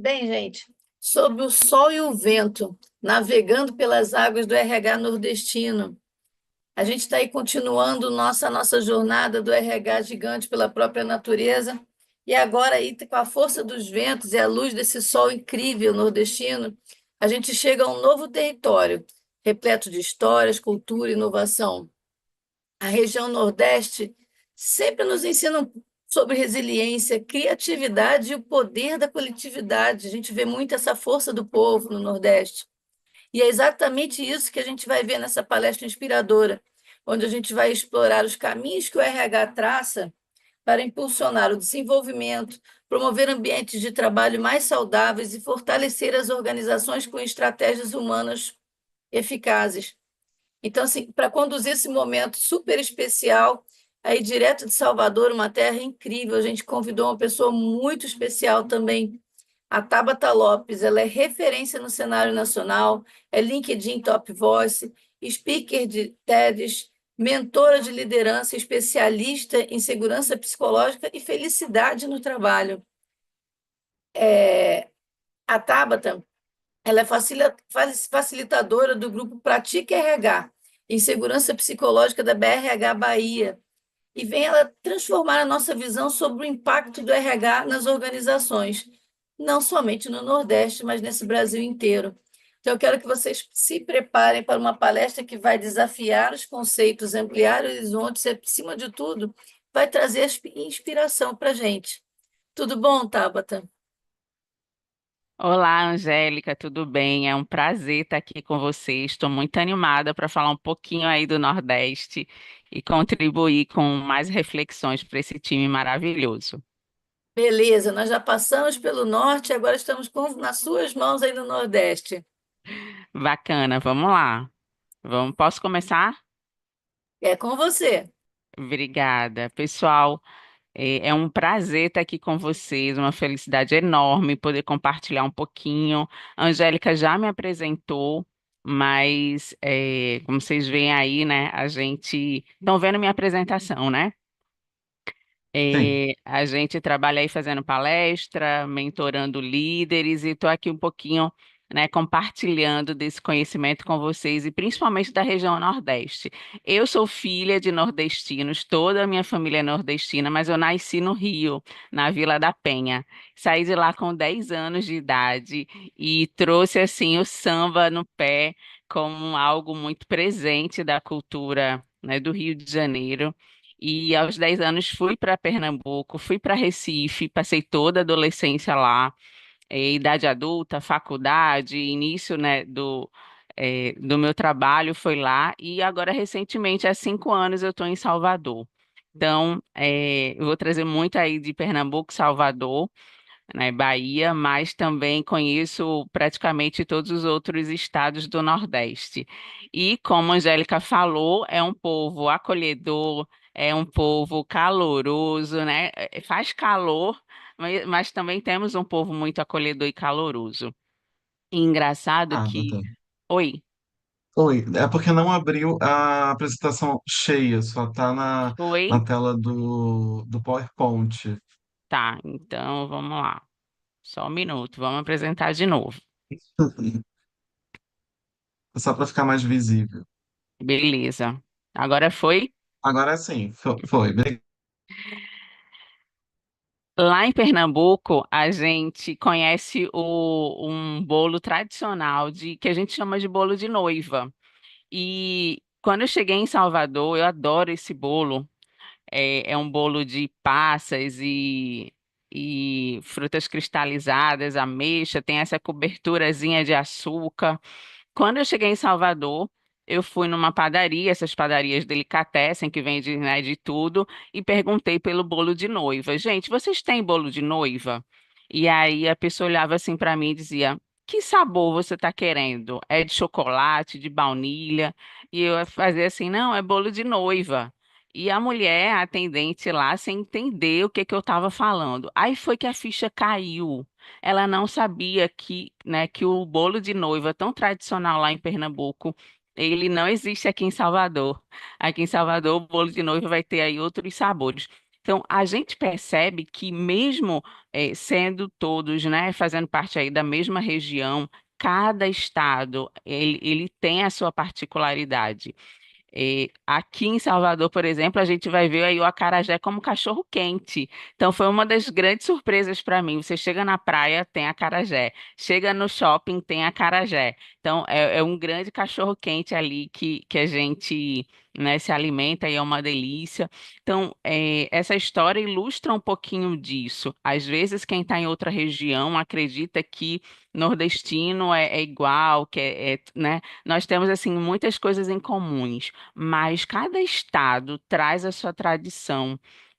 Bem, gente, sob o sol e o vento, navegando pelas águas do RH nordestino, a gente está aí continuando nossa jornada do RH gigante pela própria natureza, e agora aí com a força dos ventos e a luz desse sol incrível nordestino, a gente chega a um novo território, repleto de histórias, cultura e inovação. A região Nordeste sempre nos ensina sobre resiliência, criatividade e o poder da coletividade. A gente vê muito essa força do povo no Nordeste. E é exatamente isso que a gente vai ver nessa palestra inspiradora, onde a gente vai explorar os caminhos que o RH traça para impulsionar o desenvolvimento, promover ambientes de trabalho mais saudáveis e fortalecer as organizações com estratégias humanas eficazes. Então, assim, para conduzir esse momento super especial, aí direto de Salvador, uma terra incrível, a gente convidou uma pessoa muito especial também, a Tabata Lopes. Ela é referência no cenário nacional, é LinkedIn Top Voice, speaker de TEDx, mentora de liderança, especialista em segurança psicológica e felicidade no trabalho. A Tabata, ela é facilitadora do grupo Pratique RH, em segurança psicológica da BRH Bahia, e vem ela transformar a nossa visão sobre o impacto do RH nas organizações, não somente no Nordeste, mas nesse Brasil inteiro. Então, eu quero que vocês se preparem para uma palestra que vai desafiar os conceitos, ampliar horizontes e, acima de tudo, vai trazer inspiração para a gente. Tudo bom, Tabata? Olá, Angélica, tudo bem? É um prazer estar aqui com você. Estou muito animada para falar um pouquinho aí do Nordeste e contribuir com mais reflexões para esse time maravilhoso. Beleza, nós já passamos pelo norte, agora estamos nas suas mãos aí no Nordeste. Bacana, vamos lá. Posso começar? É com você. Obrigada. Pessoal, é um prazer estar aqui com vocês, uma felicidade enorme poder compartilhar um pouquinho. A Angélica já me apresentou, mas como vocês veem aí, né, a gente... Estão vendo minha apresentação, né? Sim. A gente trabalha aí fazendo palestra, mentorando líderes e estou aqui um pouquinho, né, compartilhando desse conhecimento com vocês e principalmente da região Nordeste. Eu sou filha de nordestinos, toda a minha família é nordestina, mas eu nasci no Rio, na Vila da Penha. Saí de lá com 10 anos de idade e trouxe assim o samba no pé como algo muito presente da cultura, né, do Rio de Janeiro. E aos 10 anos fui para Pernambuco, fui para Recife, passei toda a adolescência lá, idade adulta, faculdade, início, né, do meu trabalho foi lá, e agora recentemente, há 5 anos, eu estou em Salvador. Então, eu vou trazer muito aí de Pernambuco, Salvador, né, Bahia, mas também conheço praticamente todos os outros estados do Nordeste. E como a Angélica falou, é um povo acolhedor, é um povo caloroso, né? Faz calor, mas também temos um povo muito acolhedor e caloroso. E engraçado Ah, que. doutor. Oi, Oi, é porque não abriu a apresentação cheia, só tá na oi? tela do PowerPoint. Tá, então vamos lá. Só um minuto, vamos apresentar de novo. Só para ficar mais visível. Beleza. Agora foi? Agora sim, foi. Lá em Pernambuco, a gente conhece um bolo tradicional que a gente chama de bolo de noiva. E quando eu cheguei em Salvador, eu adoro esse bolo. É um bolo de passas e frutas cristalizadas, ameixa, tem essa coberturazinha de açúcar. Quando eu cheguei em Salvador, eu fui numa padaria, essas padarias delicatessen, que vende, né, de tudo, e perguntei pelo bolo de noiva. Gente, vocês têm bolo de noiva? E aí a pessoa olhava assim para mim e dizia: Que sabor você está querendo? É de chocolate, de baunilha? E eu fazia assim: Não, é bolo de noiva. E a mulher, a atendente lá, sem entender o que que eu estava falando. Aí foi que a ficha caiu. Ela não sabia que, né, que o bolo de noiva tão tradicional lá em Pernambuco, ele não existe aqui em Salvador. Aqui em Salvador, o bolo de noiva vai ter aí outros sabores. Então, a gente percebe que mesmo sendo todos, né, fazendo parte aí da mesma região, cada estado ele tem a sua particularidade. Aqui em Salvador, por exemplo, a gente vai ver aí o acarajé como cachorro quente. Então, foi uma das grandes surpresas para mim. Você chega na praia, tem acarajé. Chega no shopping, tem acarajé. Então, é um grande cachorro quente ali que a gente, né, se alimenta e é uma delícia. Então, essa história ilustra um pouquinho disso. Às vezes, quem está em outra região acredita que nordestino é igual, né? Nós temos assim muitas coisas em comuns, mas cada estado traz a sua tradição,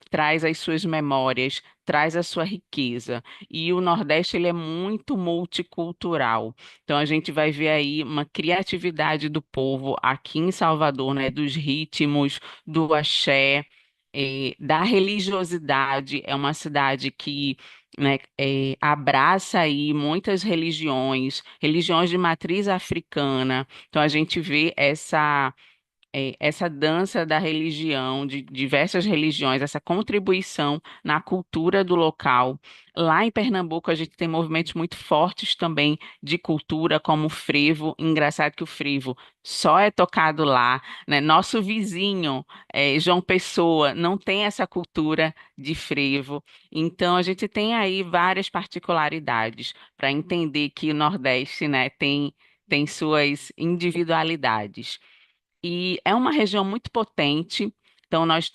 traz as suas memórias, traz a sua riqueza. E o Nordeste ele é muito multicultural. Então a gente vai ver aí uma criatividade do povo aqui em Salvador, né, dos ritmos, do axé, da religiosidade. É uma cidade que né, abraça aí muitas religiões, religiões de matriz africana. Então a gente vê essa dança da religião, de diversas religiões, essa contribuição na cultura do local. Lá em Pernambuco, a gente tem movimentos muito fortes também de cultura, como o frevo. Engraçado que o frevo só é tocado lá, né? Nosso vizinho, João Pessoa, não tem essa cultura de frevo. Então, a gente tem aí várias particularidades para entender que o Nordeste, né, tem suas individualidades. E é uma região muito potente. Então, nós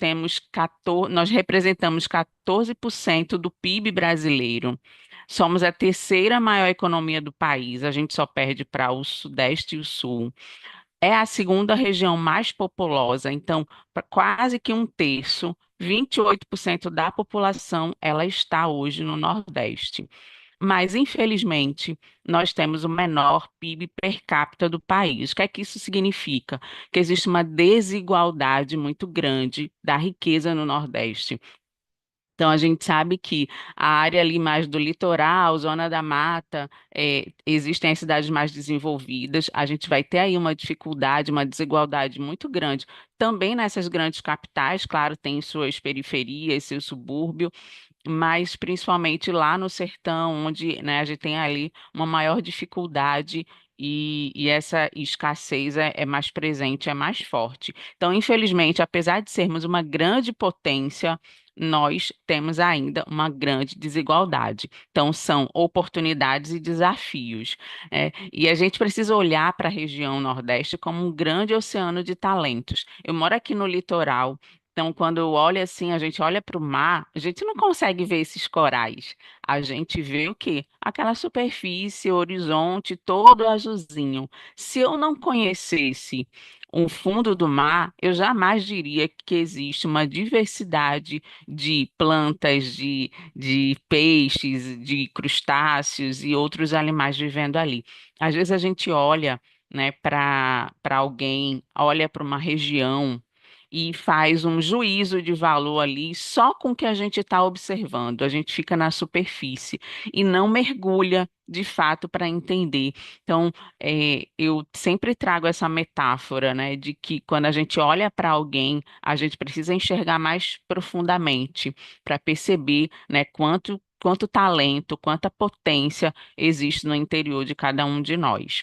representamos 14% do PIB brasileiro. Somos a terceira maior economia do país. A gente só perde para o Sudeste e o Sul. É a segunda região mais populosa. Então, quase que um terço, 28% da população, ela está hoje no Nordeste. Mas, infelizmente, nós temos o menor PIB per capita do país. O que é que isso significa? Que existe uma desigualdade muito grande da riqueza no Nordeste. Então, a gente sabe que a área ali mais do litoral, zona da mata, existem as cidades mais desenvolvidas. A gente vai ter aí uma dificuldade, uma desigualdade muito grande. Também nessas grandes capitais, claro, tem suas periferias, seu subúrbio, mas principalmente lá no sertão, onde, né, a gente tem ali uma maior dificuldade e essa escassez é mais presente, é mais forte. Então, infelizmente, apesar de sermos uma grande potência, nós temos ainda uma grande desigualdade. Então, são oportunidades e desafios. E a gente precisa olhar para a região Nordeste como um grande oceano de talentos. Eu moro aqui no litoral. Então, quando eu olho assim, a gente olha para o mar, a gente não consegue ver esses corais. A gente vê o quê? Aquela superfície, horizonte, todo azulzinho. Se eu não conhecesse o fundo do mar, eu jamais diria que existe uma diversidade de plantas, de peixes, de crustáceos e outros animais vivendo ali. Às vezes a gente olha, né, para alguém, olha para uma região e faz um juízo de valor ali só com o que a gente está observando. A gente fica na superfície e não mergulha de fato para entender. Então, eu sempre trago essa metáfora, né, de que quando a gente olha para alguém, a gente precisa enxergar mais profundamente para perceber, né, quanto talento, quanta potência existe no interior de cada um de nós.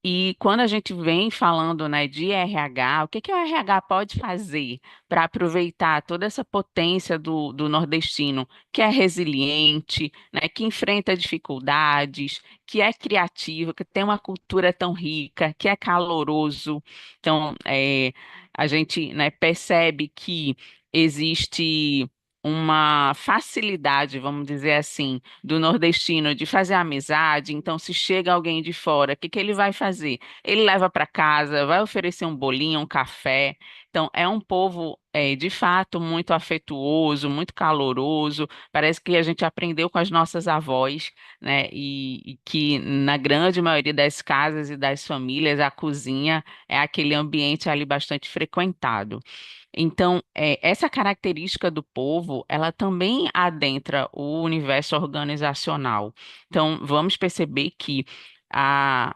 E quando a gente vem falando, né, de RH, o que que o RH pode fazer para aproveitar toda essa potência do nordestino, que é resiliente, né, que enfrenta dificuldades, que é criativo, que tem uma cultura tão rica, que é caloroso. Então, a gente, né, percebe que existe uma facilidade, vamos dizer assim, do nordestino de fazer amizade. Então, se chega alguém de fora, o que que ele vai fazer? Ele leva para casa, vai oferecer um bolinho, um café. Então, é um povo, de fato, muito afetuoso, muito caloroso. Parece que a gente aprendeu com as nossas avós, né? E que na grande maioria das casas e das famílias, a cozinha é aquele ambiente ali bastante frequentado. Então, essa característica do povo, ela também adentra o universo organizacional. Então, vamos perceber que a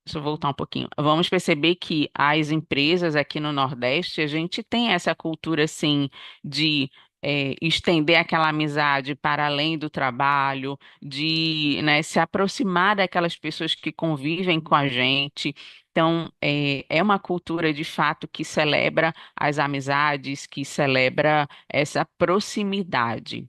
deixa eu voltar um pouquinho. Vamos perceber que as empresas aqui no Nordeste, a gente tem essa cultura, assim, de estender aquela amizade para além do trabalho, de, né, se aproximar daquelas pessoas que convivem com a gente. Então, é uma cultura, de fato, que celebra as amizades, que celebra essa proximidade.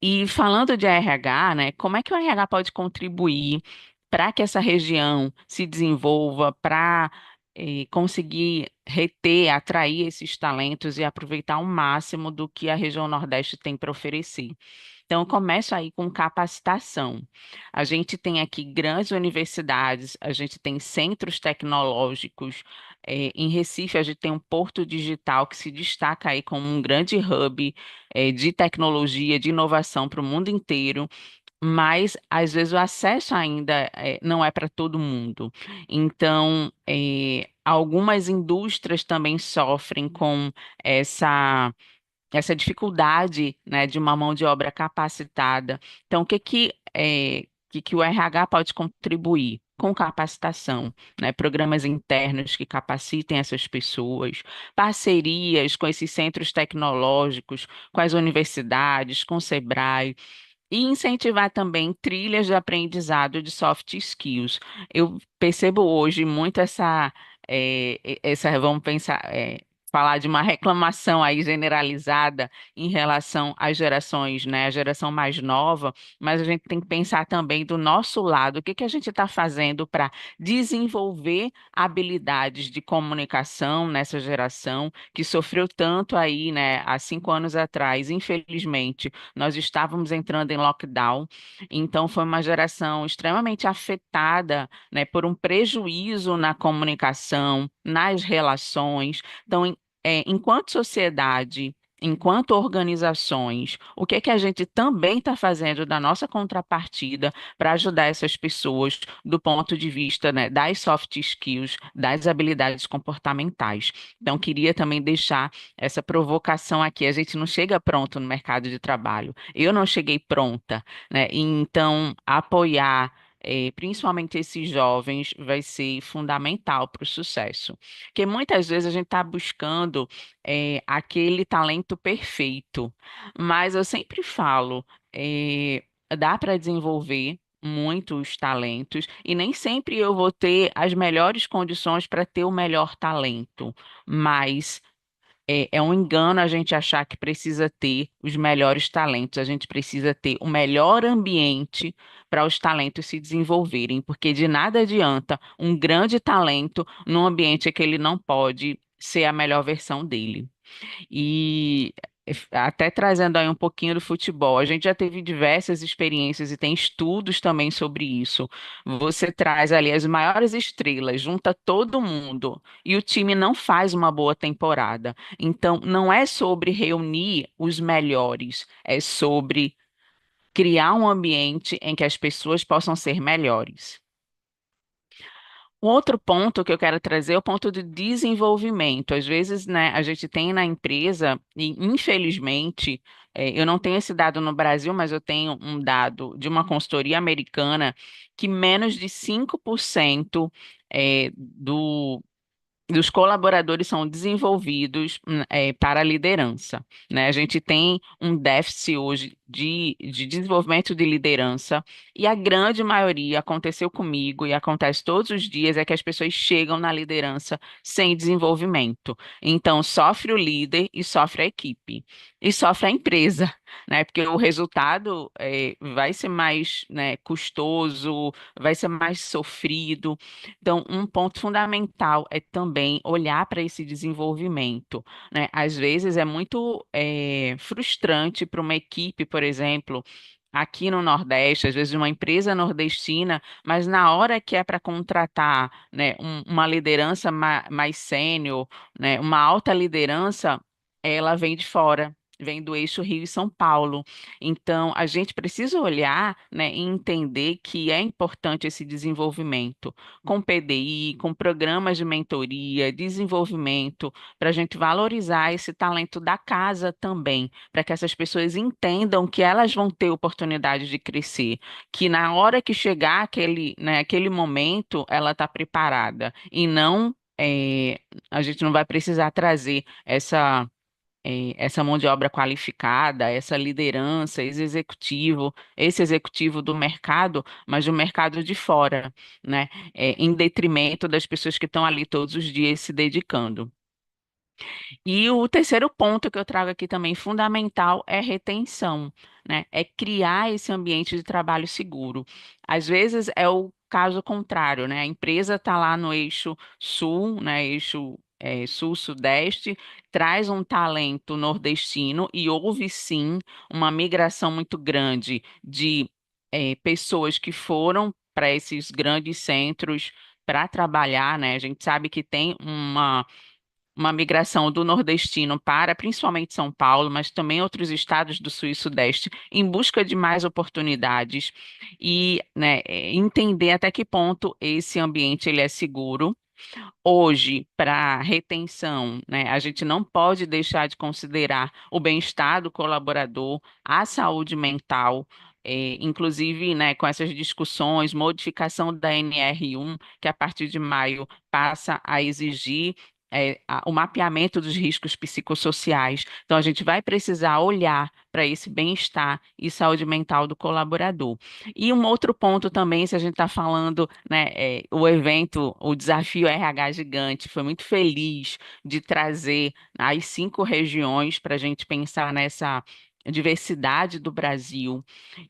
E falando de RH, né, como é que o RH pode contribuir para que essa região se desenvolva, para conseguir reter, atrair esses talentos e aproveitar ao máximo do que a região Nordeste tem para oferecer? Então, eu começo aí com capacitação. A gente tem aqui grandes universidades, a gente tem centros tecnológicos. Em Recife, a gente tem um porto digital que se destaca aí como um grande hub, de tecnologia, de inovação para o mundo inteiro, mas às vezes o acesso ainda não é para todo mundo. Então, algumas indústrias também sofrem com essa dificuldade, né, de uma mão de obra capacitada. Então, o que que o RH pode contribuir? Com capacitação, né, programas internos que capacitem essas pessoas, parcerias com esses centros tecnológicos, com as universidades, com o Sebrae, e incentivar também trilhas de aprendizado de soft skills. Eu percebo hoje muito vamos pensar, falar de uma reclamação aí generalizada em relação às gerações, né, a geração mais nova, mas a gente tem que pensar também do nosso lado, o que que a gente está fazendo para desenvolver habilidades de comunicação nessa geração que sofreu tanto aí, né, há 5 anos atrás, infelizmente nós estávamos entrando em lockdown, então foi uma geração extremamente afetada, né, por um prejuízo na comunicação, nas relações. Então, enquanto sociedade, enquanto organizações, o que é que a gente também está fazendo da nossa contrapartida para ajudar essas pessoas do ponto de vista, né, das soft skills, das habilidades comportamentais? Então, queria também deixar essa provocação aqui. A gente não chega pronto no mercado de trabalho. Eu não cheguei pronta, né? Então, apoiar, principalmente esses jovens, vai ser fundamental para o sucesso. Porque muitas vezes a gente está buscando, aquele talento perfeito, mas eu sempre falo, dá para desenvolver muitos talentos e nem sempre eu vou ter as melhores condições para ter o melhor talento, mas é um engano a gente achar que precisa ter os melhores talentos, a gente precisa ter o melhor ambiente para os talentos se desenvolverem, porque de nada adianta um grande talento num ambiente que ele não pode ser a melhor versão dele. E até trazendo aí um pouquinho do futebol, a gente já teve diversas experiências e tem estudos também sobre isso. Você traz ali as maiores estrelas, junta todo mundo e o time não faz uma boa temporada. Então, não é sobre reunir os melhores, é sobre criar um ambiente em que as pessoas possam ser melhores. Um outro ponto que eu quero trazer é o ponto de desenvolvimento. Às vezes, né, a gente tem na empresa, e infelizmente, eu não tenho esse dado no Brasil, mas eu tenho um dado de uma consultoria americana que menos de 5% dos colaboradores são desenvolvidos, para a liderança, né? A gente tem um déficit hoje de desenvolvimento de liderança, e a grande maioria aconteceu comigo e acontece todos os dias, é que as pessoas chegam na liderança sem desenvolvimento. Então, sofre o líder e sofre a equipe, e sofre a empresa, né? Porque o resultado, vai ser mais, né, custoso, vai ser mais sofrido. Então, um ponto fundamental é também olhar para esse desenvolvimento, né? Às vezes é muito frustrante para uma equipe, por exemplo, aqui no Nordeste, às vezes uma empresa nordestina, mas na hora que é para contratar, né, uma liderança mais sênior, né, uma alta liderança, ela vem de fora. vem do eixo Rio e São Paulo. Então, a gente precisa olhar, né, e entender que é importante esse desenvolvimento com PDI, com programas de mentoria, desenvolvimento, para a gente valorizar esse talento da casa também, para que essas pessoas entendam que elas vão ter oportunidade de crescer, que na hora que chegar aquele, né, aquele momento, ela está preparada e não. A gente não vai precisar trazer essa mão de obra qualificada, essa liderança, esse executivo do mercado, mas do mercado de fora, né? Em detrimento das pessoas que estão ali todos os dias se dedicando. E o terceiro ponto que eu trago aqui também fundamental é retenção, né? É criar esse ambiente de trabalho seguro. Às vezes é o caso contrário, né? A empresa está lá no eixo sul, né? Eixo sul-sudeste, traz um talento nordestino e houve sim uma migração muito grande de pessoas que foram para esses grandes centros para trabalhar, né? A gente sabe que tem uma migração do nordestino para principalmente São Paulo, mas também outros estados do Sul e Sudeste, em busca de mais oportunidades e, né, entender até que ponto esse ambiente ele é seguro. Hoje, para retenção, né, a gente não pode deixar de considerar o bem-estar do colaborador, a saúde mental. Inclusive, né, com essas discussões, modificação da NR1, que a partir de maio passa a exigir o mapeamento dos riscos psicossociais. Então, a gente vai precisar olhar para esse bem-estar e saúde mental do colaborador. E um outro ponto também, se a gente está falando, né, o evento, o desafio RH Gigante, foi muito feliz de trazer as 5 regiões para a gente pensar nessa diversidade do Brasil.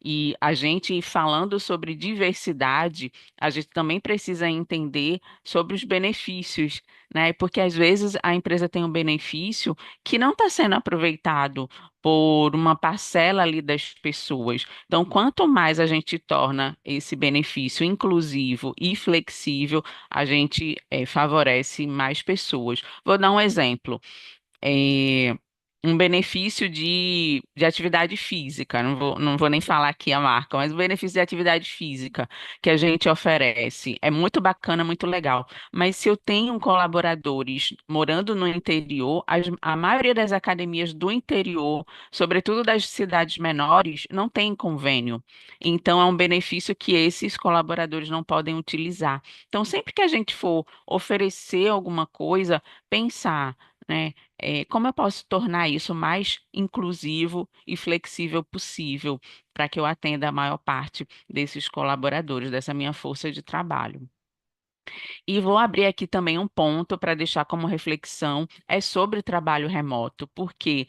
E a gente falando sobre diversidade, a gente também precisa entender sobre os benefícios, né? Porque às vezes a empresa tem um benefício que não está sendo aproveitado por uma parcela ali das pessoas. Então, quanto mais a gente torna esse benefício inclusivo e flexível, a gente favorece mais pessoas. Vou dar um exemplo. É, um benefício de atividade física, não vou nem falar aqui a marca, mas o benefício de atividade física que a gente oferece é muito bacana, muito legal. Mas se eu tenho colaboradores morando no interior, a maioria das academias do interior, sobretudo das cidades menores, não tem convênio. Então, é um benefício que esses colaboradores não podem utilizar. Então, sempre que a gente for oferecer alguma coisa, pensar, né? Como eu posso tornar isso mais inclusivo e flexível possível para que eu atenda a maior parte desses colaboradores, dessa minha força de trabalho? E vou abrir aqui também um ponto para deixar como reflexão, é sobre o trabalho remoto, porque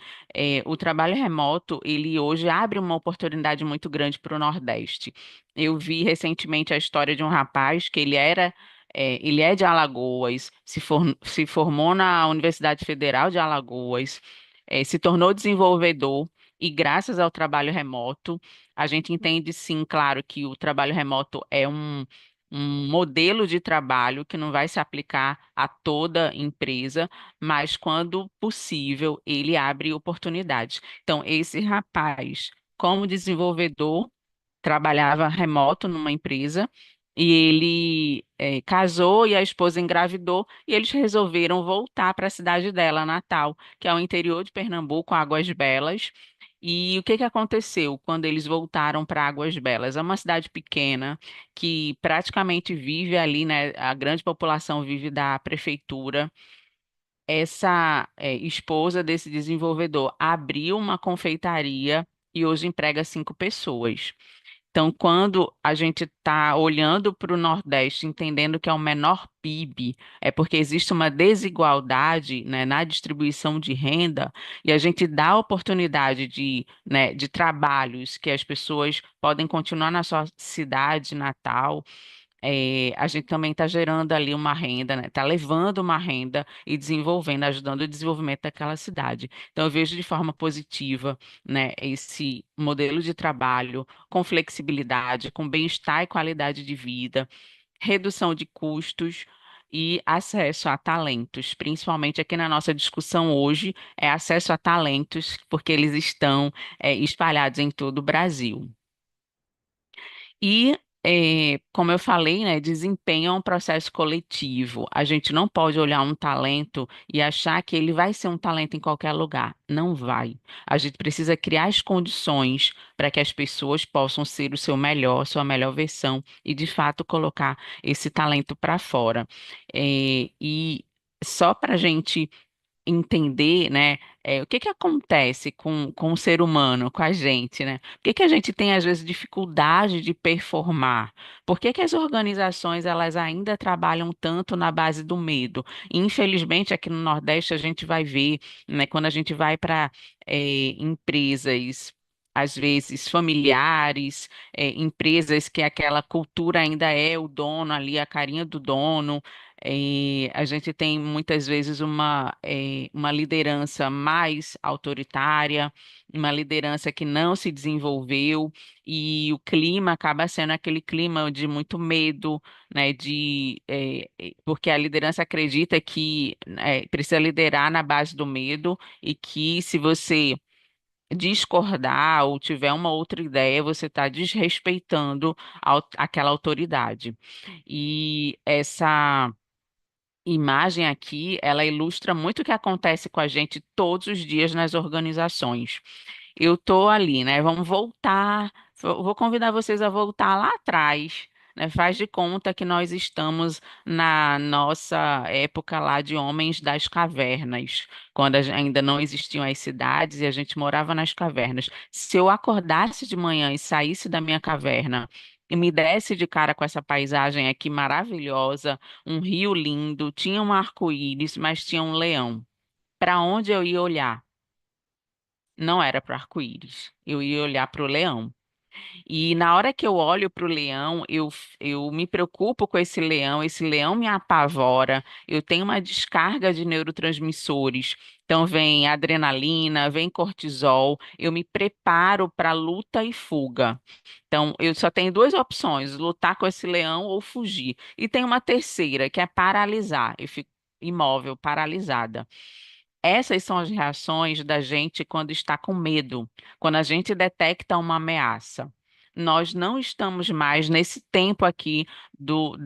o trabalho remoto, ele hoje abre uma oportunidade muito grande para o Nordeste. Eu vi recentemente a história de um rapaz que ele é de Alagoas, se formou na Universidade Federal de Alagoas, se tornou desenvolvedor e graças ao trabalho remoto, a gente entende sim, claro, que o trabalho remoto é um modelo de trabalho que não vai se aplicar a toda empresa, mas quando possível, ele abre oportunidades. Então, esse rapaz, como desenvolvedor, trabalhava remoto numa empresa e ele casou e a esposa engravidou e eles resolveram voltar para a cidade dela, Natal, que é o interior de Pernambuco, Águas Belas. E o que que aconteceu quando eles voltaram para Águas Belas? É uma cidade pequena que praticamente vive ali, né? A grande população vive da prefeitura. Essa esposa desse desenvolvedor abriu uma confeitaria e hoje emprega 5 pessoas. Então, quando a gente está olhando para o Nordeste, entendendo que é o menor PIB, é porque existe uma desigualdade, né, na distribuição de renda, e a gente dá a oportunidade né, de trabalhos que as pessoas podem continuar na sua cidade natal. A gente também está gerando ali uma renda, né? Está levando uma renda e desenvolvendo, ajudando o desenvolvimento daquela cidade. Então, eu vejo de forma positiva, né, esse modelo de trabalho com flexibilidade, com bem-estar e qualidade de vida, redução de custos e acesso a talentos, principalmente aqui na nossa discussão hoje, é acesso a talentos, porque eles estão espalhados em todo o Brasil. E, como eu falei, né, desempenho é um processo coletivo. A gente não pode olhar um talento e achar que ele vai ser um talento em qualquer lugar. Não vai. A gente precisa criar as condições para que as pessoas possam ser o seu melhor, sua melhor versão e, de fato, colocar esse talento para fora. E só para a gente entender, né, o que que acontece com o ser humano, com a gente, né? Por que que a gente tem, às vezes, dificuldade de performar? Por que que as organizações, elas ainda trabalham tanto na base do medo? Infelizmente, aqui no Nordeste, a gente vai ver, né, quando a gente vai para empresas, às vezes familiares, empresas que aquela cultura ainda é o dono ali, a carinha do dono, a gente tem muitas vezes uma liderança mais autoritária, uma liderança que não se desenvolveu, e o clima acaba sendo aquele clima de muito medo, né? Porque a liderança acredita que precisa liderar na base do medo, e que se você discordar ou tiver uma outra ideia, você está desrespeitando aquela autoridade. E essa imagem aqui, ela ilustra muito o que acontece com a gente todos os dias nas organizações. Eu tô ali, né? Vamos voltar. Vou convidar vocês a voltar lá atrás, né? Faz de conta que nós estamos na nossa época lá de homens das cavernas, quando ainda não existiam as cidades e a gente morava nas cavernas. Se eu acordasse de manhã e saísse da minha caverna e me desse de cara com essa paisagem aqui maravilhosa, um rio lindo, tinha um arco-íris, mas tinha um leão. Para onde eu ia olhar? Não era para o arco-íris. Eu ia olhar para o leão. E na hora que eu olho para o leão, eu me preocupo com esse leão me apavora, eu tenho uma descarga de neurotransmissores. Então, vem adrenalina, vem cortisol, eu me preparo para luta e fuga. Então, eu só tenho duas opções: lutar com esse leão ou fugir. E tem uma terceira, que é paralisar. Eu fico imóvel, paralisada. Essas são as reações da gente quando está com medo, quando a gente detecta uma ameaça. Nós não estamos mais nesse tempo aqui do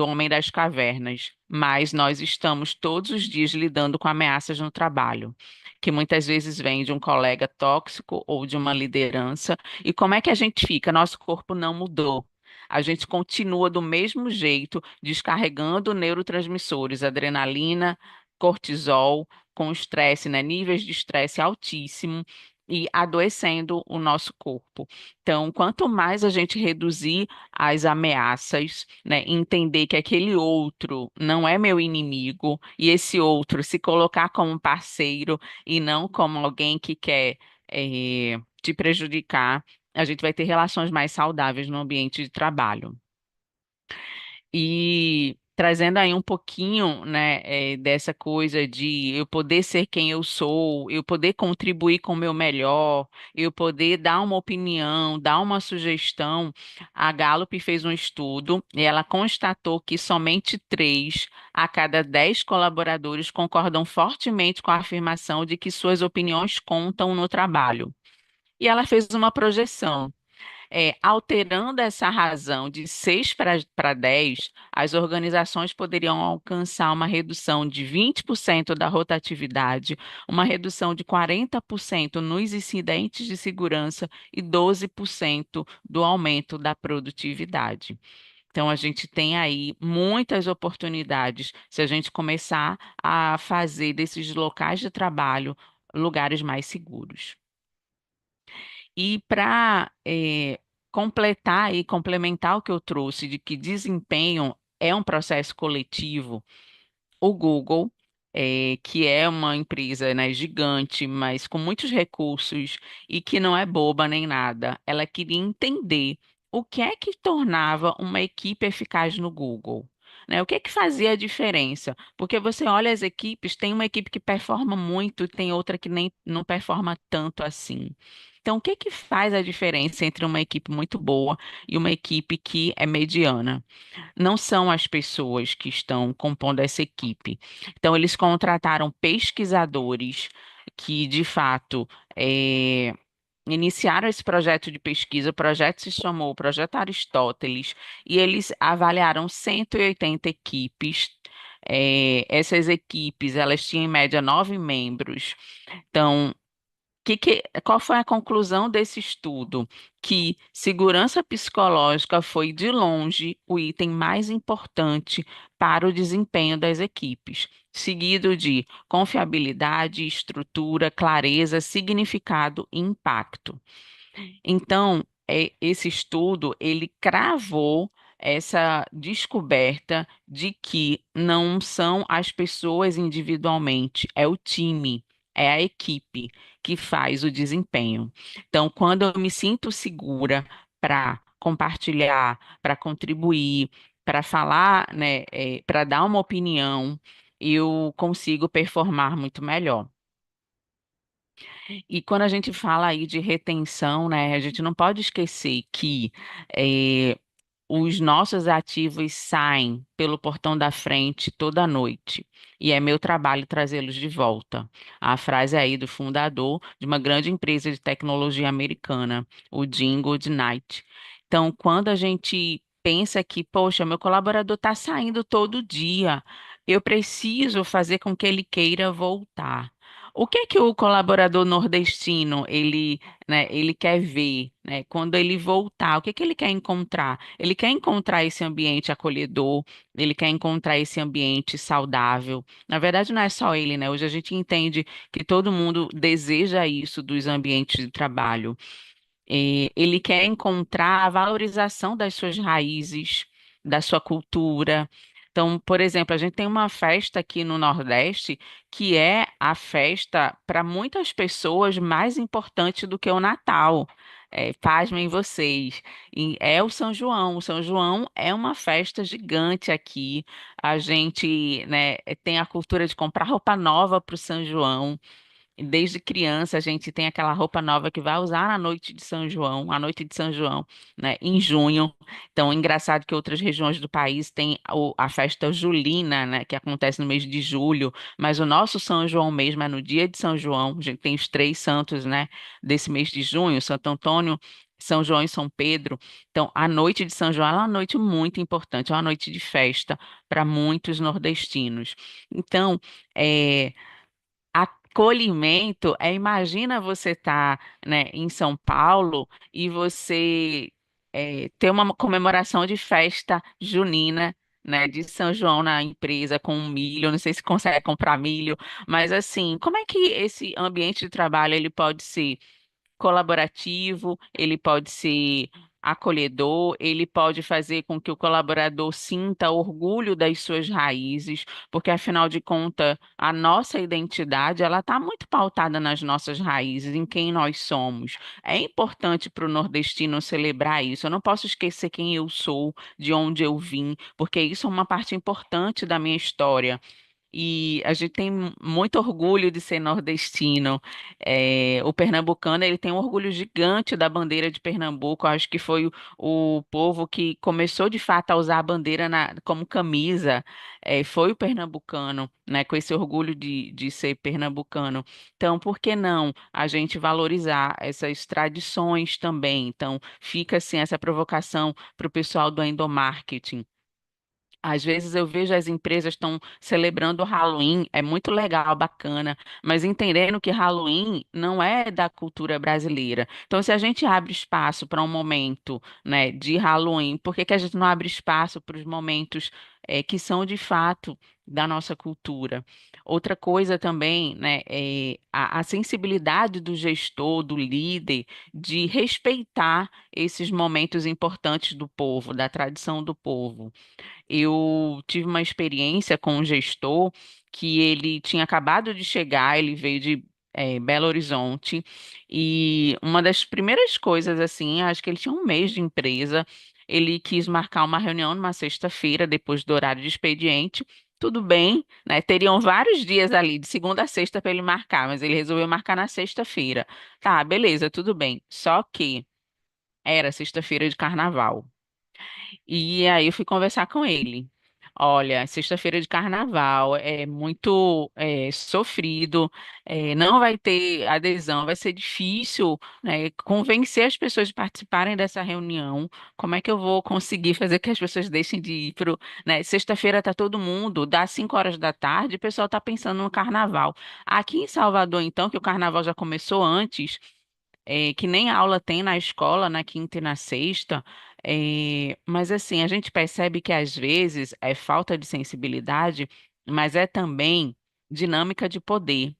Homem das Cavernas, mas nós estamos todos os dias lidando com ameaças no trabalho, que muitas vezes vêm de um colega tóxico ou de uma liderança. E como é que a gente fica? Nosso corpo não mudou. A gente continua do mesmo jeito, descarregando neurotransmissores, adrenalina, cortisol, com estresse, né? Níveis de estresse altíssimo e adoecendo o nosso corpo. Então, quanto mais a gente reduzir as ameaças, né? Entender que aquele outro não é meu inimigo, e esse outro se colocar como parceiro e não como alguém que quer te prejudicar, a gente vai ter relações mais saudáveis no ambiente de trabalho. E trazendo aí um pouquinho, né, dessa coisa de eu poder ser quem eu sou, eu poder contribuir com o meu melhor, eu poder dar uma opinião, dar uma sugestão. A Gallup fez um estudo e ela constatou que somente 3 a cada 10 colaboradores concordam fortemente com a afirmação de que suas opiniões contam no trabalho. E ela fez uma projeção. Alterando essa razão de 6 para 10, as organizações poderiam alcançar uma redução de 20% da rotatividade, uma redução de 40% nos incidentes de segurança e 12% do aumento da produtividade. Então, a gente tem aí muitas oportunidades se a gente começar a fazer desses locais de trabalho lugares mais seguros. E para completar e complementar o que eu trouxe de que desempenho é um processo coletivo, o Google, que é uma empresa, né, gigante, mas com muitos recursos e que não é boba nem nada, ela queria entender o que é que tornava uma equipe eficaz no Google. né? O que é que fazia a diferença? Porque você olha as equipes, tem uma equipe que performa muito, tem outra que nem não performa tanto assim. Então, o que é que faz a diferença entre uma equipe muito boa e uma equipe que é mediana? Não são as pessoas que estão compondo essa equipe. Então, eles contrataram pesquisadores que, de fato, iniciaram esse projeto de pesquisa. O projeto se chamou Projeto Aristóteles, e eles avaliaram 180 equipes. Essas equipes, elas tinham em média 9 membros. Então, qual foi a conclusão desse estudo? Que segurança psicológica foi, de longe, o item mais importante para o desempenho das equipes, seguido de confiabilidade, estrutura, clareza, significado e impacto. Então, esse estudo, ele cravou essa descoberta de que não são as pessoas individualmente, é o time, é a equipe que faz o desempenho. Então, quando eu me sinto segura para compartilhar, para contribuir, para falar, né, para dar uma opinião, eu consigo performar muito melhor. E quando a gente fala aí de retenção, né, a gente não pode esquecer que eh, os nossos ativos saem pelo portão da frente toda noite, e é meu trabalho trazê-los de volta. A frase aí do fundador de uma grande empresa de tecnologia americana, o Jim Goodnight. Então, quando a gente pensa que, poxa, meu colaborador está saindo todo dia, eu preciso fazer com que ele queira voltar. O que é que o colaborador nordestino ele quer ver, né? Quando ele voltar, o que é que ele quer encontrar? Ele quer encontrar esse ambiente acolhedor, ele quer encontrar esse ambiente saudável. Na verdade, não é só ele, né? Hoje a gente entende que todo mundo deseja isso dos ambientes de trabalho. Ele quer encontrar a valorização das suas raízes, da sua cultura. Então, por exemplo, a gente tem uma festa aqui no Nordeste que é a festa para muitas pessoas mais importante do que o Natal. Pasmem vocês, e é o São João. O São João é uma festa gigante aqui. A gente, né, tem a cultura de comprar roupa nova para o São João. Desde criança, a gente tem aquela roupa nova que vai usar na noite de São João, a noite de São João, né, em junho. Então, é engraçado que outras regiões do país têm a festa julina, né, que acontece no mês de julho, mas o nosso São João mesmo é no dia de São João. A gente tem os três santos, né, desse mês de junho: Santo Antônio, São João e São Pedro. Então, a noite de São João é uma noite muito importante, é uma noite de festa para muitos nordestinos. Então, é, acolhimento imagina você estar, né, em São Paulo e você ter uma comemoração de festa junina, né, de São João na empresa com milho. Não sei se consegue comprar milho, mas assim, como é que esse ambiente de trabalho ele pode ser colaborativo, ele pode ser acolhedor, ele pode fazer com que o colaborador sinta orgulho das suas raízes, porque afinal de contas, a nossa identidade, ela está muito pautada nas nossas raízes, em quem nós somos. É importante para o nordestino celebrar isso. Eu não posso esquecer quem eu sou, de onde eu vim, porque isso é uma parte importante da minha história. E a gente tem muito orgulho de ser nordestino. O pernambucano, ele tem um orgulho gigante da bandeira de Pernambuco. Eu acho que foi o povo que começou de fato a usar a bandeira como camisa. Foi o pernambucano, né, com esse orgulho de ser pernambucano. Então, por que não a gente valorizar essas tradições também? Então, fica assim essa provocação para o pessoal do endomarketing. Às vezes eu vejo as empresas estão celebrando o Halloween, é muito legal, bacana, mas entendendo que Halloween não é da cultura brasileira. Então, se a gente abre espaço para um momento, né, de Halloween, por que que a gente não abre espaço para os momentos que são de fato da nossa cultura? Outra coisa também, né, é a sensibilidade do gestor, do líder, de respeitar esses momentos importantes do povo, da tradição do povo. Eu tive uma experiência com um gestor que ele tinha acabado de chegar, ele veio de Belo Horizonte, e uma das primeiras coisas, assim, acho que ele tinha um mês de empresa, ele quis marcar uma reunião numa sexta-feira, depois do horário de expediente. Tudo bem, né? Teriam vários dias ali, de segunda a sexta, para ele marcar, mas ele resolveu marcar na sexta-feira. Tá, beleza, tudo bem. Só que era sexta-feira de carnaval. E aí eu fui conversar com ele. Olha, sexta-feira de carnaval é muito sofrido, não vai ter adesão, vai ser difícil, né, convencer as pessoas de participarem dessa reunião. Como é que eu vou conseguir fazer que as pessoas deixem de ir pro, né? Sexta-feira tá todo mundo, dá 5 horas da tarde, o pessoal tá pensando no carnaval. Aqui em Salvador, então, que o carnaval já começou antes, que nem aula tem na escola, na quinta e na sexta, mas assim, a gente percebe que às vezes é falta de sensibilidade, mas é também dinâmica de poder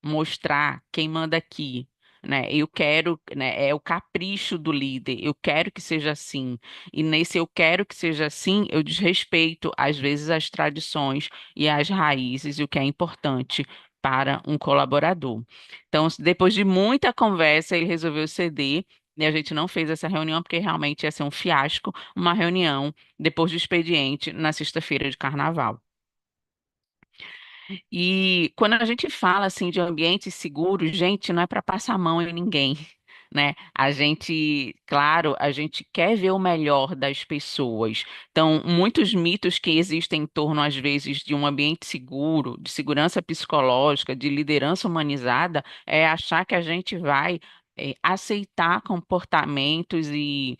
mostrar quem manda aqui, né? Eu quero, né? É o capricho do líder. Eu quero que seja assim. E nesse eu quero que seja assim, eu desrespeito às vezes as tradições e as raízes e o que é importante para um colaborador. Então, depois de muita conversa, ele resolveu ceder. E a gente não fez essa reunião porque realmente ia ser um fiasco, uma reunião depois do expediente na sexta-feira de carnaval. E quando a gente fala assim de ambientes seguros, gente, não é para passar a mão em ninguém, né? A gente, claro, a gente quer ver o melhor das pessoas. Então, muitos mitos que existem em torno, às vezes, de um ambiente seguro, de segurança psicológica, de liderança humanizada, é achar que a gente vai aceitar comportamentos e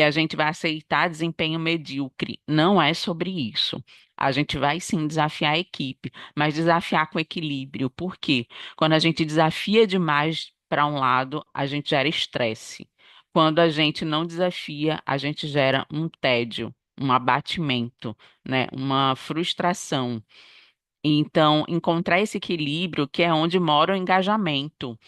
a gente vai aceitar desempenho medíocre. Não é sobre isso. A gente vai sim desafiar a equipe, mas desafiar com equilíbrio. Por quê? Quando a gente desafia demais para um lado, a gente gera estresse. Quando a gente não desafia, a gente gera um tédio, um abatimento, né? Uma frustração. Então, encontrar esse equilíbrio que é onde mora o engajamento.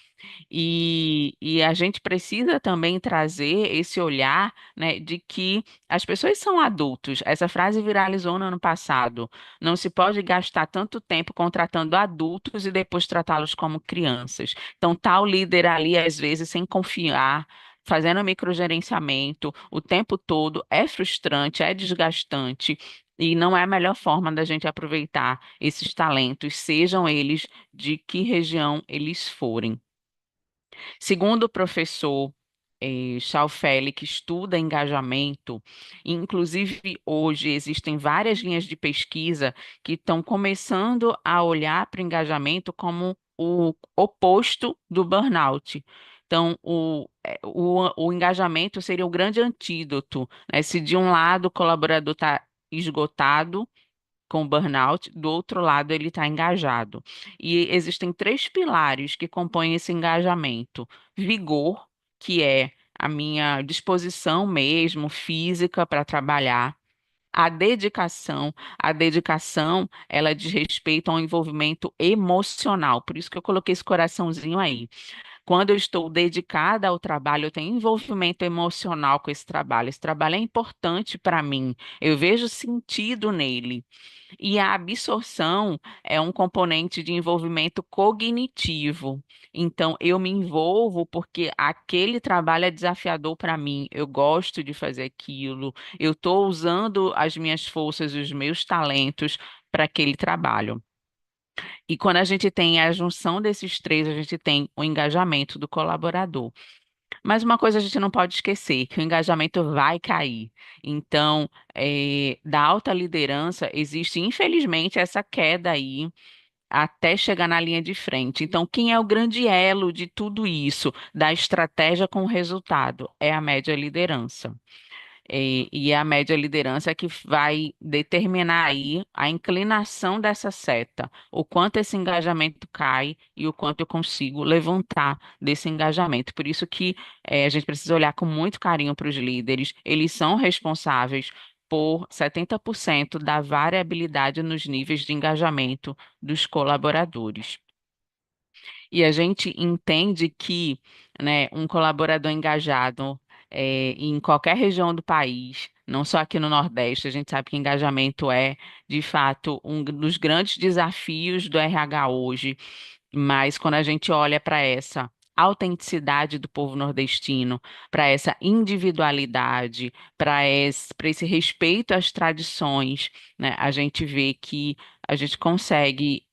E a gente precisa também trazer esse olhar, né, de que as pessoas são adultos. Essa frase viralizou no ano passado. Não se pode gastar tanto tempo contratando adultos e depois tratá-los como crianças. Então, tal líder ali, às vezes, sem confiar, fazendo microgerenciamento o tempo todo, é frustrante, é desgastante. E não é a melhor forma da gente aproveitar esses talentos, sejam eles de que região eles forem. Segundo o professor Schaufeli, que estuda engajamento, inclusive hoje existem várias linhas de pesquisa que estão começando a olhar para o engajamento como o oposto do burnout. Então, o engajamento seria o grande antídoto, né? Se de um lado o colaborador está esgotado, com burnout, do outro lado ele está engajado. E existem três pilares que compõem esse engajamento: vigor, que é a minha disposição mesmo física para trabalhar. A dedicação, ela diz respeito ao envolvimento emocional, por isso que eu coloquei esse coraçãozinho aí. Quando eu estou dedicada ao trabalho, eu tenho envolvimento emocional com esse trabalho. Esse trabalho é importante para mim, eu vejo sentido nele. E a absorção é um componente de envolvimento cognitivo. Então, eu me envolvo porque aquele trabalho é desafiador para mim. Eu gosto de fazer aquilo. Eu estou usando as minhas forças, os meus talentos para aquele trabalho. E quando a gente tem a junção desses três, a gente tem o engajamento do colaborador. Mas uma coisa a gente não pode esquecer, que o engajamento vai cair. Então, da alta liderança, existe, infelizmente, essa queda aí até chegar na linha de frente. Então, quem é o grande elo de tudo isso, da estratégia com o resultado? É a média liderança. E é a média liderança é que vai determinar aí a inclinação dessa seta, o quanto esse engajamento cai e o quanto eu consigo levantar desse engajamento. Por isso que a gente precisa olhar com muito carinho para os líderes. Eles são responsáveis por 70% da variabilidade nos níveis de engajamento dos colaboradores. E a gente entende que, né, um colaborador engajado em qualquer região do país, não só aqui no Nordeste, a gente sabe que engajamento é, de fato, um dos grandes desafios do RH hoje, mas quando a gente olha para essa autenticidade do povo nordestino, para essa individualidade, para esse respeito às tradições, né? A gente vê que a gente consegue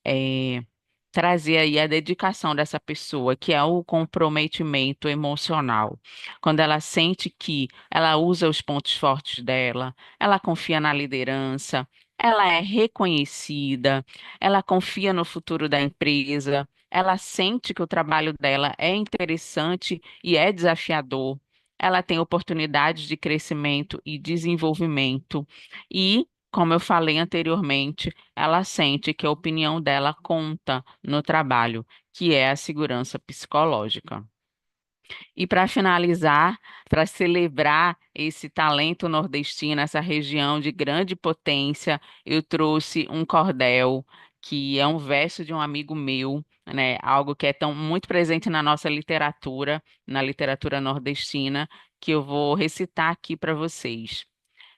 trazer aí a dedicação dessa pessoa, que é o comprometimento emocional. Quando ela sente que ela usa os pontos fortes dela, ela confia na liderança, ela é reconhecida, ela confia no futuro da empresa, ela sente que o trabalho dela é interessante e é desafiador. Ela tem oportunidades de crescimento e desenvolvimento. E, como eu falei anteriormente, ela sente que a opinião dela conta no trabalho, que é a segurança psicológica. E para finalizar, para celebrar esse talento nordestino, essa região de grande potência, eu trouxe um cordel, que é um verso de um amigo meu, né? Algo que é tão muito presente na nossa literatura, na literatura nordestina, que eu vou recitar aqui para vocês.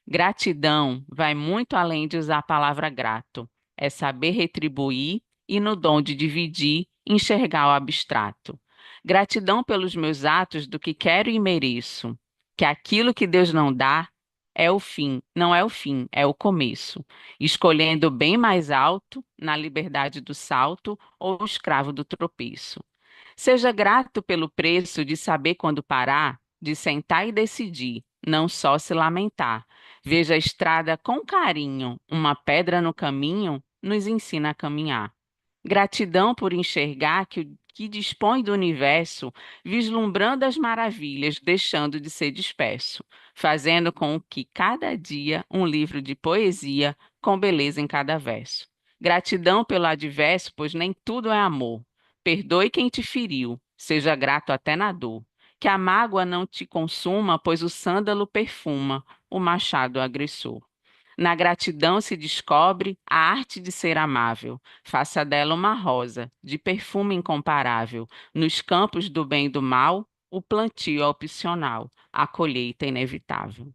Gratidão vai muito além de usar a palavra grato. É saber retribuir e, no dom de dividir, enxergar o abstrato. Gratidão pelos meus atos do que quero e mereço. Que aquilo que Deus não dá é o fim, não é o fim, é o começo. Escolhendo bem mais alto, na liberdade do salto ou escravo do tropeço. Seja grato pelo preço de saber quando parar, de sentar e decidir, não só se lamentar. Veja a estrada com carinho, uma pedra no caminho nos ensina a caminhar. Gratidão por enxergar que o que dispõe do universo, vislumbrando as maravilhas, deixando de ser disperso, fazendo com que cada dia um livro de poesia com beleza em cada verso. Gratidão pelo adverso, pois nem tudo é amor. Perdoe quem te feriu, seja grato até na dor. Que a mágoa não te consuma, pois o sândalo perfuma o machado agressor. Na gratidão se descobre a arte de ser amável. Faça dela uma rosa, de perfume incomparável. Nos campos do bem e do mal, o plantio é opcional, a colheita é inevitável.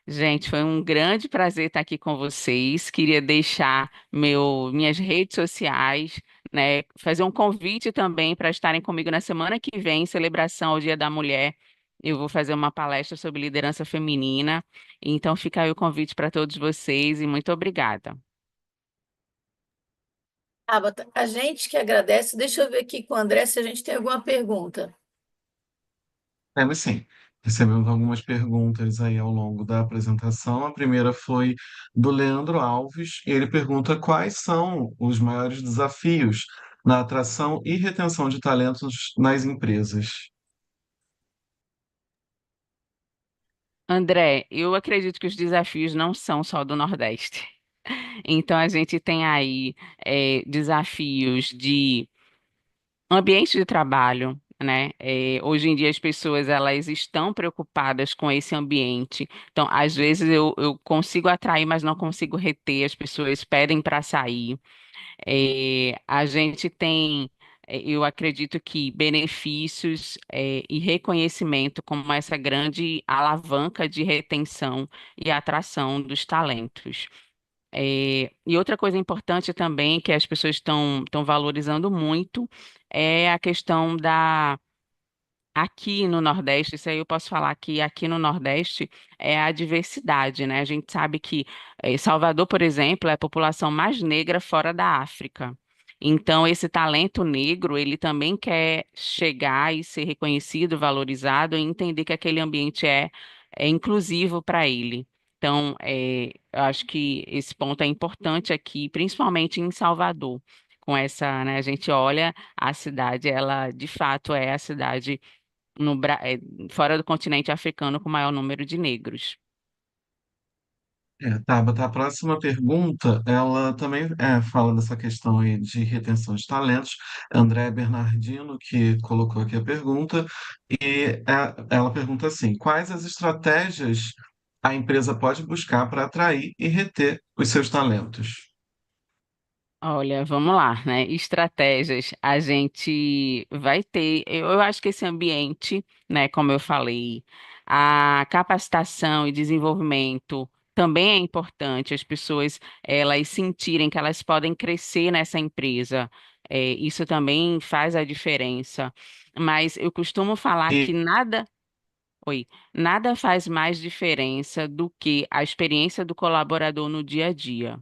Gente, foi um grande prazer estar aqui com vocês. Queria deixar minhas redes sociais, né, fazer um convite também para estarem comigo na semana que vem, em celebração ao Dia da Mulher. Eu vou fazer uma palestra sobre liderança feminina. Então, fica aí o convite para todos vocês e muito obrigada. Tabata, a gente que agradece. Deixa eu ver aqui com o André se a gente tem alguma pergunta. Temos sim. Recebemos algumas perguntas aí ao longo da apresentação. A primeira foi do Leandro Alves, e ele pergunta quais são os maiores desafios na atração e retenção de talentos nas empresas. André, eu acredito que os desafios não são só do Nordeste. Então, a gente tem aí desafios de ambiente de trabalho, né? Hoje em dia as pessoas elas estão preocupadas com esse ambiente. Então, às vezes eu consigo atrair, mas não consigo reter. As pessoas pedem para sair. A gente tem, eu acredito que benefícios, e reconhecimento como essa grande alavanca de retenção e atração dos talentos. E outra coisa importante também que as pessoas estão valorizando muito é a questão da. Aqui no Nordeste, isso aí eu posso falar que aqui no Nordeste é a diversidade, né? A gente sabe que Salvador, por exemplo, é a população mais negra fora da África. Então, esse talento negro, ele também quer chegar e ser reconhecido, valorizado e entender que aquele ambiente é inclusivo para ele. Então, eu acho que esse ponto é importante aqui, principalmente em Salvador. Com essa, né, a gente olha a cidade, ela de fato é a cidade fora do continente africano com maior número de negros. Tabata, a próxima pergunta, ela também fala dessa questão aí de retenção de talentos. André Bernardino, que colocou aqui a pergunta, e ela pergunta assim: quais as estratégias a empresa pode buscar para atrair e reter os seus talentos? Olha, vamos lá, né? Estratégias. A gente vai ter, eu acho que esse ambiente, né, como eu falei, a capacitação e desenvolvimento também é importante, as pessoas elas sentirem que elas podem crescer nessa empresa. Isso também faz a diferença. Mas eu costumo falar que E, oi, nada faz mais diferença do que a experiência do colaborador no dia a dia.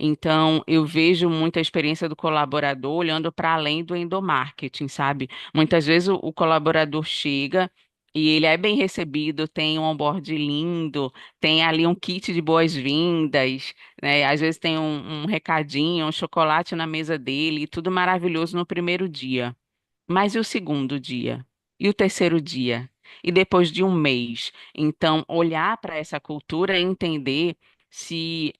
Então, eu vejo muita experiência do colaborador olhando para além do endomarketing, sabe? Muitas vezes o colaborador chega e ele é bem recebido, tem um onboard lindo, tem ali um kit de boas-vindas, né? Às vezes tem um recadinho, um chocolate na mesa dele, tudo maravilhoso no primeiro dia. Mas e o segundo dia? E o terceiro dia? E depois de um mês? Então, olhar para essa cultura e entender se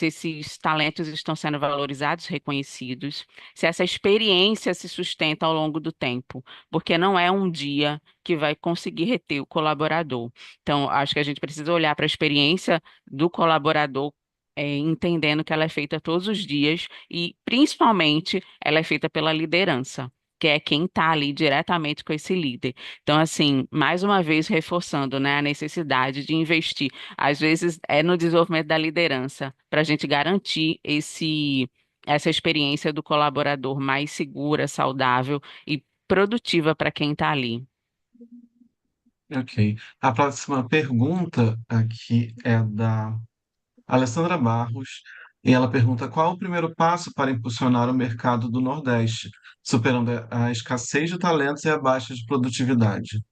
esses talentos estão sendo valorizados, reconhecidos, se essa experiência se sustenta ao longo do tempo, porque não é um dia que vai conseguir reter o colaborador. Então, acho que a gente precisa olhar para a experiência do colaborador. Entendendo que ela é feita todos os dias e, principalmente, ela é feita pela liderança, que é quem está ali diretamente com esse líder. Então, assim, mais uma vez reforçando, né, a necessidade de investir, às vezes é no desenvolvimento da liderança, para a gente garantir essa experiência do colaborador mais segura, saudável e produtiva para quem está ali. ok. A próxima pergunta aqui é da Alessandra Barros, e ela pergunta qual o primeiro passo para impulsionar o mercado do Nordeste, superando a escassez de talentos e a baixa de produtividade.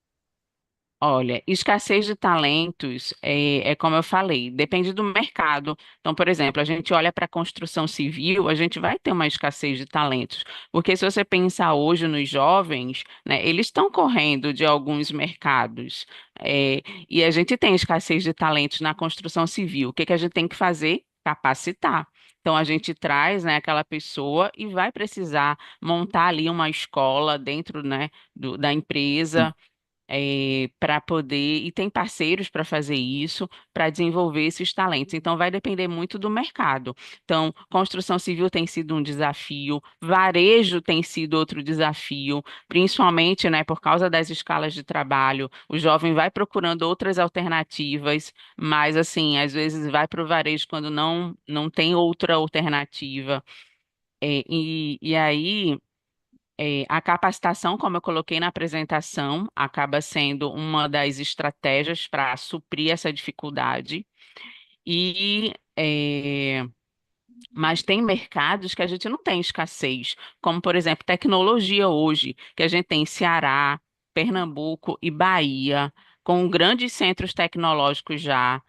Olha, escassez de talentos é como eu falei, depende do mercado. Então, por exemplo, a gente olha para a construção civil, a gente vai ter uma escassez de talentos, porque se você pensar hoje nos jovens, né, eles estão correndo de alguns mercados, é, e a gente tem escassez de talentos na construção civil. O que que a gente tem que fazer? Capacitar. Então, a gente traz, né, aquela pessoa e vai precisar montar ali uma escola dentro, né, da empresa para poder, e tem parceiros para fazer isso, para desenvolver esses talentos. Então, vai depender muito do mercado. Então, construção civil tem sido um desafio, varejo tem sido outro desafio, principalmente, né, por causa das escalas de trabalho. O jovem vai procurando outras alternativas, mas, assim, às vezes vai para o varejo quando não tem outra alternativa. E aí. A capacitação, como eu coloquei na apresentação, acaba sendo uma das estratégias para suprir essa dificuldade. E, mas tem mercados que a gente não tem escassez, como, por exemplo, tecnologia hoje, que a gente tem em Ceará, Pernambuco e Bahia, com grandes centros tecnológicos já,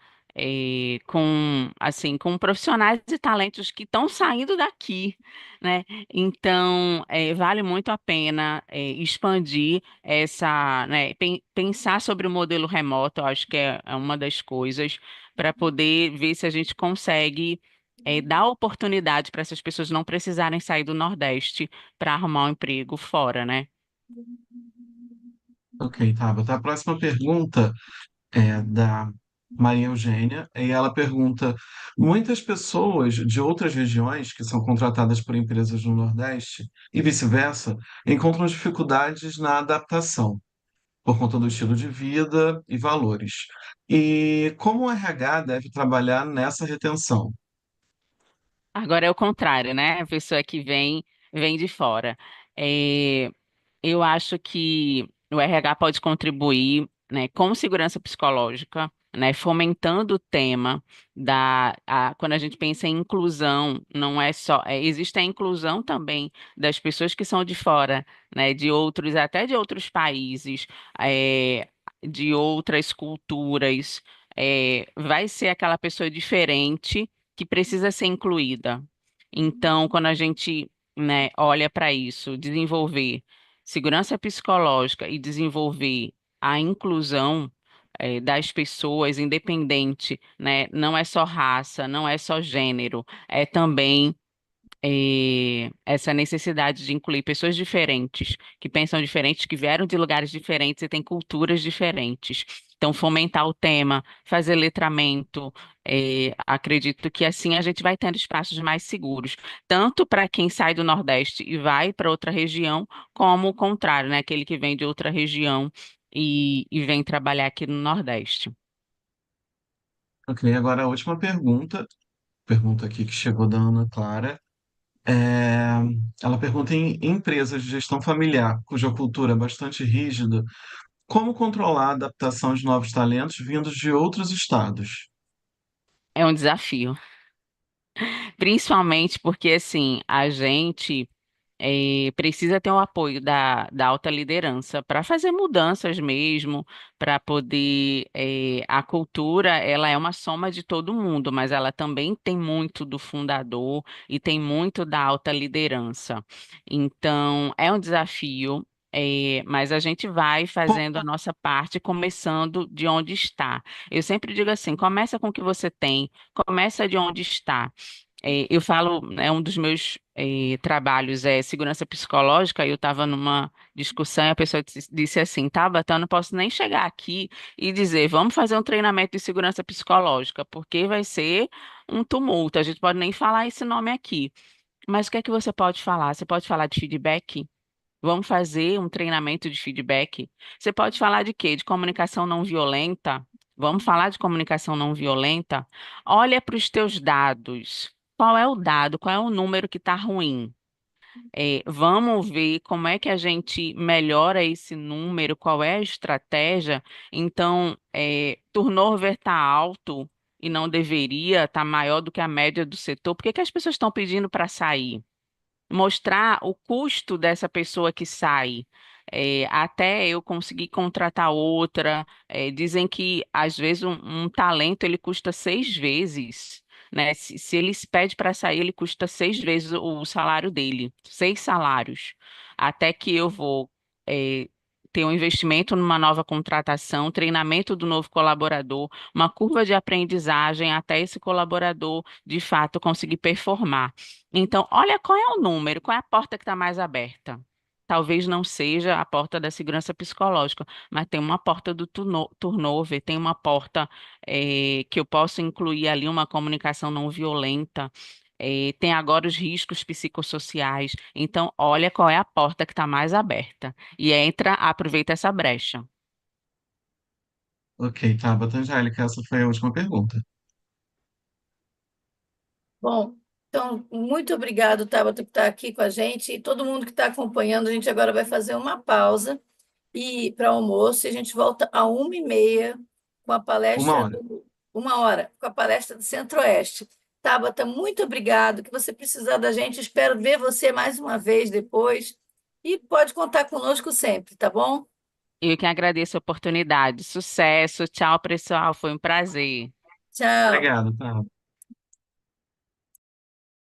com profissionais e talentos que estão saindo daqui, né? Então, vale muito a pena, expandir né, pensar sobre o modelo remoto, eu acho que é uma das coisas, para poder ver se a gente consegue dar oportunidade para essas pessoas não precisarem sair do Nordeste para arrumar um emprego fora, né? Ok, Tabata. A próxima pergunta é da Maria Eugênia, e ela pergunta: muitas pessoas de outras regiões que são contratadas por empresas no Nordeste e vice-versa encontram dificuldades na adaptação por conta do estilo de vida e valores. E como o RH deve trabalhar nessa retenção? Agora é o contrário, né? A pessoa que vem de fora. É, Eu acho que o RH pode contribuir, né, com segurança psicológica, né, fomentando o tema quando a gente pensa em inclusão, não é só, existe a inclusão também das pessoas que são de fora, né, de outros, até de outros países, de outras culturas, vai ser aquela pessoa diferente que precisa ser incluída. Então, quando a gente, né, olha para isso, desenvolver segurança psicológica e desenvolver a inclusão das pessoas, independente, né? Não é só raça, não é só gênero, é também essa necessidade de incluir pessoas diferentes, que pensam diferentes, que vieram de lugares diferentes e têm culturas diferentes. Então, fomentar o tema, fazer letramento, acredito que assim a gente vai tendo espaços mais seguros, tanto para quem sai do Nordeste e vai para outra região, como o contrário, né? Aquele que vem de outra região e vem trabalhar aqui no Nordeste. Ok, agora a última pergunta aqui que chegou da Ana Clara. É, ela pergunta em empresas de gestão familiar, cuja cultura é bastante rígida, como controlar a adaptação de novos talentos vindos de outros estados? É um desafio. Principalmente porque, assim, a gente precisa ter o apoio da alta liderança para fazer mudanças mesmo, para poder. A cultura, ela é uma soma de todo mundo, mas ela também tem muito do fundador e tem muito da alta liderança. Então, é um desafio. Mas a gente vai fazendo a nossa parte, começando de onde está. Eu sempre digo assim: começa com o que você tem, começa de onde está. Eu falo, um dos meus trabalhos é segurança psicológica. Eu estava numa discussão e a pessoa disse assim: Tabata, eu não posso nem chegar aqui e dizer, vamos fazer um treinamento de segurança psicológica, porque vai ser um tumulto. A gente pode nem falar esse nome aqui. Mas o que é que você pode falar? Você pode falar de feedback? Vamos fazer um treinamento de feedback. Você pode falar de quê? De comunicação não violenta? Vamos falar de comunicação não violenta? Olha para os teus dados. Qual é o dado? Qual é o número que está ruim? Vamos ver como é que a gente melhora esse número, qual é a estratégia. Então, turnover está alto e não deveria estar maior do que a média do setor. Por que que as pessoas estão pedindo para sair? Mostrar o custo dessa pessoa que sai, até eu conseguir contratar outra. Dizem que às vezes um talento ele custa 6 vezes, né? Se ele pede para sair, ele custa 6 vezes o salário dele, 6 salários, até que eu vou ter um investimento numa nova contratação, treinamento do novo colaborador, uma curva de aprendizagem até esse colaborador de fato conseguir performar. Então, olha qual é o número, qual é a porta que está mais aberta. Talvez não seja a porta da segurança psicológica, mas tem uma porta do turnover, tem uma porta que eu posso incluir ali uma comunicação não violenta, tem agora os riscos psicossociais. Então, olha qual é a porta que está mais aberta e entra, aproveita essa brecha. Ok, Tabata, Angélica, essa foi a última pergunta. Bom, então, muito obrigado, Tabata, por estar aqui com a gente e todo mundo que está acompanhando. A gente agora vai fazer uma pausa e para almoço, e a gente volta a 1h30 com a Uma palestra hora. do 1 hora, com a palestra do Centro-Oeste. Tabata, muito obrigado. Que você precisar da gente, espero ver você mais uma vez depois. E pode contar conosco sempre, tá bom? Eu que agradeço a oportunidade. Sucesso, tchau, pessoal, foi um prazer. Tchau. Obrigado, Tabata.